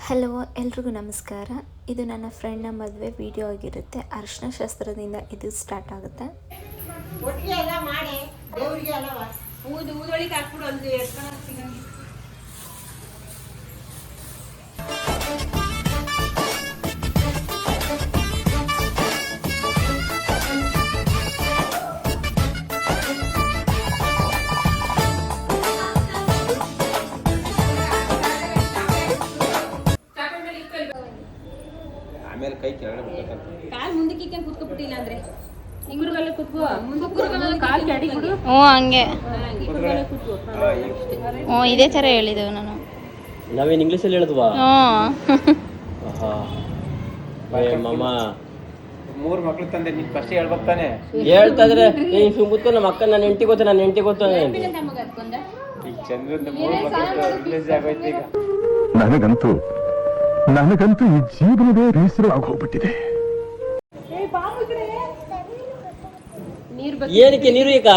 Hello ಎಲ್ರಿಗೂ ನಮಸ್ಕಾರ. ಇದು ನನ್ನ ಫ್ರೆಂಡ್ನ ಮದುವೆ ವಿಡಿಯೋ ಆಗಿರುತ್ತೆ. ಅರಿಶಿನ ಶಾಸ್ತ್ರದಿಂದ ಇದು ಸ್ಟಾರ್ಟ್ ಆಗುತ್ತೆ. ಒಟ್ಟಿಗೆ ಎಲ್ಲ ಮಾಡಿ ದೇವರಿಗೆ ಅಲ್ಲವ ಊದೊಳಿಗೆ ಹಾಕ್ಬಿಡು ಒಂದು ಆಮೇಲೆ ಕೈ ಕೆಳಗಡೆ ಬಿಡ್ಬೇಕಂತ. ಕಾಲ್ ಮುಂದಕ್ಕೆ ಇಕ್ಕಂಗೆ ಕುತ್ಕೊಬಿಟ್ಟಿಲ್ಲ ಅಂದ್ರೆ ಹಿಂಗುರ್ಗಲ್ಲ ಕುತ್ಕೋ ಮುಂದಕ್ಕೆ ಕಾಲ್ ಕೆಡಿ ಬಿಡು. ಹಂಗೆ ಇದೇ ಥರ ಹೇಳಿದೆವು ನಾನು. ನಾವೇನು ಇಂಗ್ಲೀಷಲ್ಲಿ ಹೇಳಿದ್ವಾ? ಮಾಮ ಮೂರು ಮಕ್ಳು ತಂದೆ ನೀನ್ ಫಸ್ಟ್ ಹೇಳ್ಬೇಕು ತಾನೆ. ಹೇಳ್ತಾ ಇದ್ರೆ ಸುಮ್ ಕೂತ್ಕೊಂಡು ನಮ್ಮ ಅಕ್ಕ ನನ್ನ ಹೆಂಡತಿ ಗೊತ್ತ, ನನ್ನ ಹೆಂಡತಿ ಗೊತ್ತ. ಈಗ ಚಂದ್ರನ ಮೂರು ಮಕ್ಳು ರಿಲೀಸ್ ಆಗೋಯ್ತು. ಈಗ ನನಗಂತೂ ಈ ಜೀವನವೇ ಬೇಸರ ಆಗೋಗ್ಬಿಟ್ಟಿದೆ. ಏನಕ್ಕೆ ನೀರು ಈಗ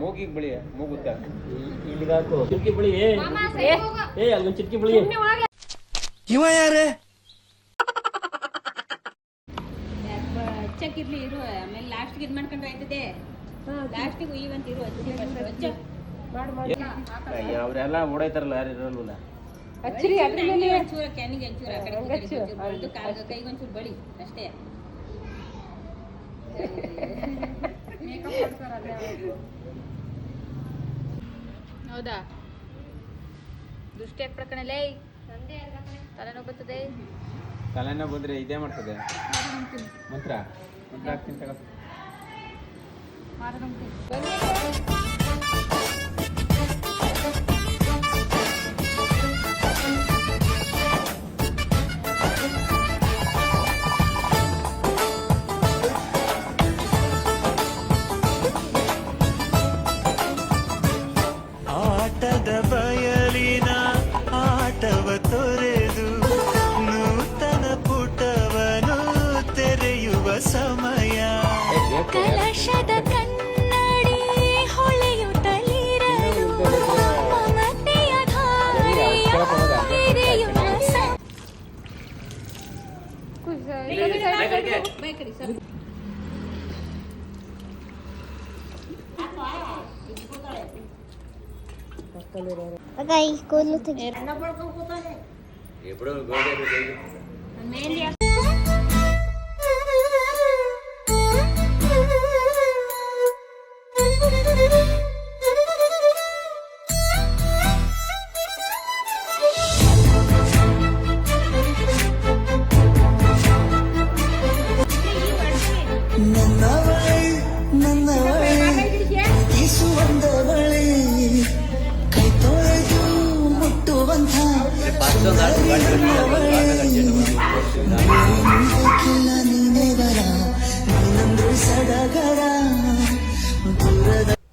ಮೂಗಿಗೆ ಬಳಿಯ ಮೂಗುತ್ತ ಇಲ್ಲಿಗಾಕು ಚಿಟ್ಕಿ ಬಳಿ. ಅಲ್ಲೊಂದು ಚಿಟ್ಕಿ ಬಳಿ. ಇವ ಯಾರೇ ಹಚ್ಚಕ್ಕಿರ್ಲಿ ಇರು, ಆಮೇಲೆ ಲಾಸ್ಟ್ಗೆ ಇದು ಮಾಡ್ಕೊಂಡ್ರೆ ಆಯ್ತದೆ. ಲಾಸ್ಟಿಗೆ ಈವಂತ ಇರು ಅವ್ರೆಲ್ಲ ಓಡಾಯ್ತಾರಲ್ಲ, ಯಾರು ಇರಲ್ವಲ್ಲ. ಒಂಚೂರ ಕ್ಯಾನಿಗೆ ಒಂಚೂರ ಆ ಕಡೆ ಬಳಿದು ಕೈಗೆ ಒಂಚೂರು ಬಳಿ ಅಷ್ಟೇ. ಹೌದಾ? ದೃಷ್ಟಿ ಹಾಕ್ಬಿಡ್ಕಣಲೇ, ತಲೆನೋವು ಬರ್ತದೆ. ತಲೆನೋವು ಬಂದ್ರೆ ಇದೇ ಮಾಡ್ತದೆ ಮಂತ್ರ ಹಾಕ್ತೀನಿ ತಗೋ. ಆಟದ ಬಯಲಿನ ಆಟವ ತೊರೆದು ನೂತನ ಪುಟವನು ತೆರೆಯುವ ಸಮಯ. ಕಲಶದ ಕನ್ನಡಿ ಹೊಳೆಯುತ್ತಲಿರಲು ಮಮತೆಯ ಧಾರೆಯ ಎರೆಯುವ ಕೂದಲು ತೆಗಿ.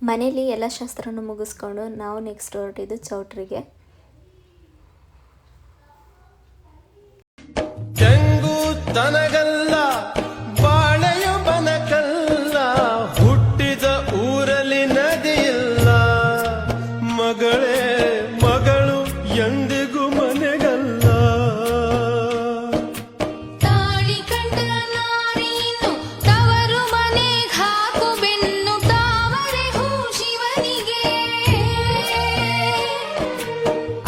ಮನೇಲಿ ಎಲ್ಲ ಶಾಸ್ತ್ರನೂ ಮುಗಿಸ್ಕೊಂಡು ನಾವು ನೆಕ್ಸ್ಟ್ ಹೊರಟಿದ್ದು ಚೌಟ್ರಿಗೆ. ತೆಂಗು ತನಗಲ್ಲ ಬಾಳೆಯು ಬನಕಲ್ಲ, ಹುಟ್ಟಿದ ಊರಲ್ಲಿ ನದಿಯಿಲ್ಲ. ಮಗಳೇ ಮಗಳು ಎಂದಿಗೂ ಮನೆಗಲ್ಲ. ತಾಳಿ ಕಂಡ ನಾರೀನು ತವರು ಮನೆಗೆ ಹಾಕು ಬೆನ್ನು ತಾವರೆ ಹೂ ಶಿವನಿಗೆ.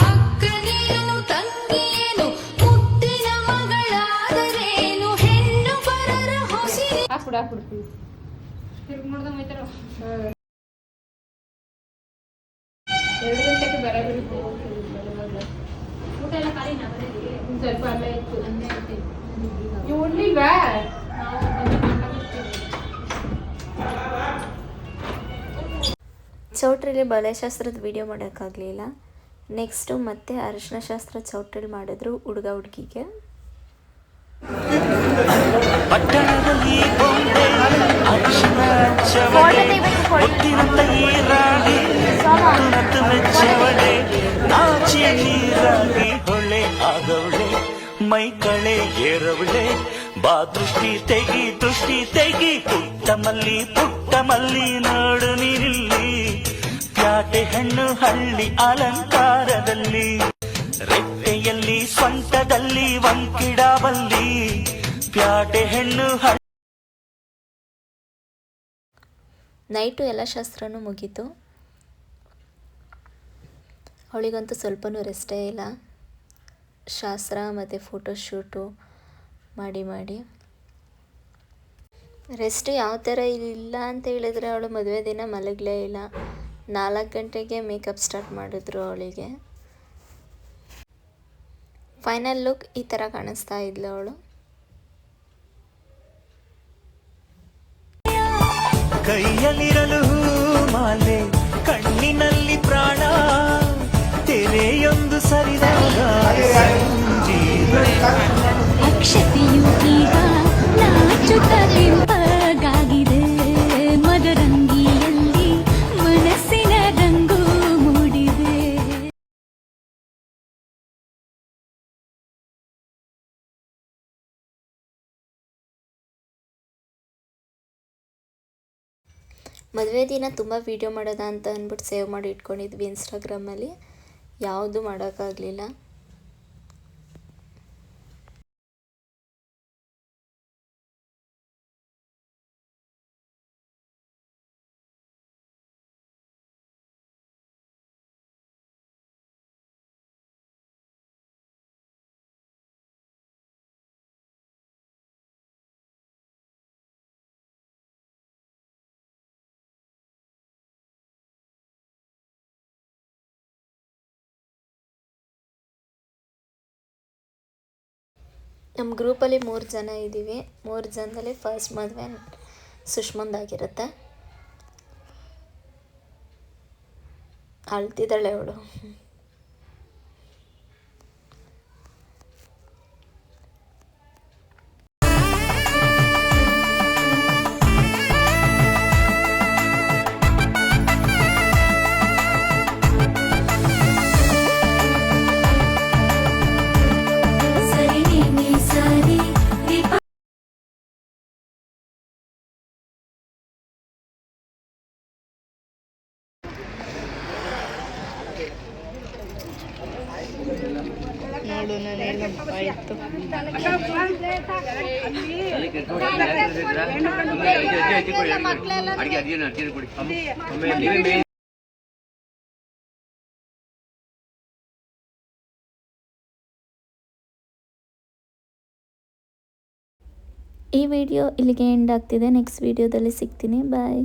ಅಕ್ಕನೇನು ತಂಗಿಯೇನು ಮುತ್ತಿನ ಮಗಳಾದರೇನು, ಹೆಣ್ಣು ಪರರ ಹೊಸಿರಿ ತಿರುಗಿ ನೋಡ್ದಂಗೆ ಹೋಯ್ತಾರ. 2 ಗಂಟೆಗೆ ಬರಬೇಕು. ಊಟ ಎಲ್ಲ ಖಾಲಿನಾ? ಸ್ವಲ್ಪ ಅಲ್ಲೇ ಇತ್ತು. ನೀವು ಉಣ್ಲಿಲ್ವಾ? ಚೌಟ್ರಿಲಿ ಬಳೆಶಾಸ್ತ್ರದ ವಿಡಿಯೋ ಮಾಡೋಕ್ಕಾಗಲಿಲ್ಲ. ನೆಕ್ಸ್ಟು ಮತ್ತೆ ಅರಿಶಿನ ಶಾಸ್ತ್ರ ಚೌಟ್ರಿಲಿ ಮಾಡಿದ್ರು ಹುಡುಗ ಹುಡುಗಿಗೆ. ಪಟ್ಟಣದಲ್ಲಿ ಬೊಂಬೆ ಅರಿಶಿನ ಹಚ್ಚವಳೆ, ಮುತ್ತಿನಂತ ಈ ರಾಣಿ ಮುತ್ತು ಮೆಚ್ಚವಳೆ. ನಾಚಿ ನೀರಾಗಿ ಹೊಳೆ ಆಗವಳೆ ಮೈ ಕಳೆ ಏರವಳೆ ಬಾ ದೃಷ್ಟಿ ತೆಗಿ ಪುಟ್ಟ ಮಲ್ಲಿ ನೋಡು ನೀನಿಲ್ಲಿ ಪ್ಯಾಟೆ ಹೆಣ್ಣು ಹಳ್ಳಿ ಅಲಂಕಾರದಲ್ಲಿ ರೆಟ್ಟೆಯಲ್ಲಿ ಸ್ವಂಟದಲ್ಲಿ ವಂಕಿಡಾವಲ್ಲಿ ಪ್ಯಾಟೆ ಹೆಣ್ಣು ನೈಟು ಎಲ್ಲ ಶಾಸ್ತ್ರನೂ ಮುಗೀತು. ಅವಳಿಗಂತೂ ಸ್ವಲ್ಪನೂ ರೆಸ್ಟೇ ಇಲ್ಲ. ಶಾಸ್ತ್ರ ಮತ್ತು ಫೋಟೋಶೂಟು ಮಾಡಿ ರೆಸ್ಟ್ ಯಾವ ಥರ ಇಲ್ಲ ಅಂತ ಹೇಳಿದ್ರೆ ಅವಳು ಮದುವೆ ದಿನ ಮಲಗಲೇ ಇಲ್ಲ. 4 ಗಂಟೆಗೆ ಮೇಕಪ್ ಸ್ಟಾರ್ಟ್ ಮಾಡಿದ್ರು ಅವಳಿಗೆ. ಫೈನಲ್ ಲುಕ್ ಈ ಥರ ಕಾಣಿಸ್ತಾ ಇದ್ಲು ಅವಳು. ಕೈಯಲ್ಲಿರಲು ಮಾಲೆ ಕಣ್ಣಿನಲ್ಲಿ ಪ್ರಾಣ ತೆರೆಯೊಂದು ಸರಿದಾಗ ಅಕ್ಷತೆಯು ಈಗ ನಾಚುತ್ತ ಕೆಂಪಗಾಗಿದೆ ಮದರಂಗಿಯಲ್ಲಿ ಮನಸ್ಸಿನ ರಂಗು ಮೂಡಿದೆ. ಮದುವೆ ದಿನ ತುಂಬ ವೀಡಿಯೋ ಮಾಡೋದ ಅಂತ ಅಂದ್ಬಿಟ್ಟು ಸೇವ್ ಮಾಡಿ ಇಟ್ಕೊಂಡಿದ್ವಿ ಇನ್ಸ್ಟಾಗ್ರಾಮಲ್ಲಿ. ಯಾವುದು ಮಾಡೋಕ್ಕಾಗಲಿಲ್ಲ. ನಮ್ಮ ಗ್ರೂಪಲ್ಲಿ 3 ಜನ ಇದ್ದೀವಿ. 3 ಜನದಲ್ಲಿ ಫಸ್ಟ್ ಮದುವೆ ಸುಷ್ಮಂದಾಗಿರುತ್ತೆ. ಅಳ್ತಿದ್ದಾಳೆ ಅವಳು. ನೋಡು ನಾನೇನಪ್ಪ ಆಯಿತು. ಈ ವಿಡಿಯೋ ಇಲ್ಲಿಗೆ ಎಂಡ್ ಆಗ್ತಿದೆ. ನೆಕ್ಸ್ಟ್ ವಿಡಿಯೋದಲ್ಲಿ ಸಿಗ್ತೀನಿ. ಬಾಯ್.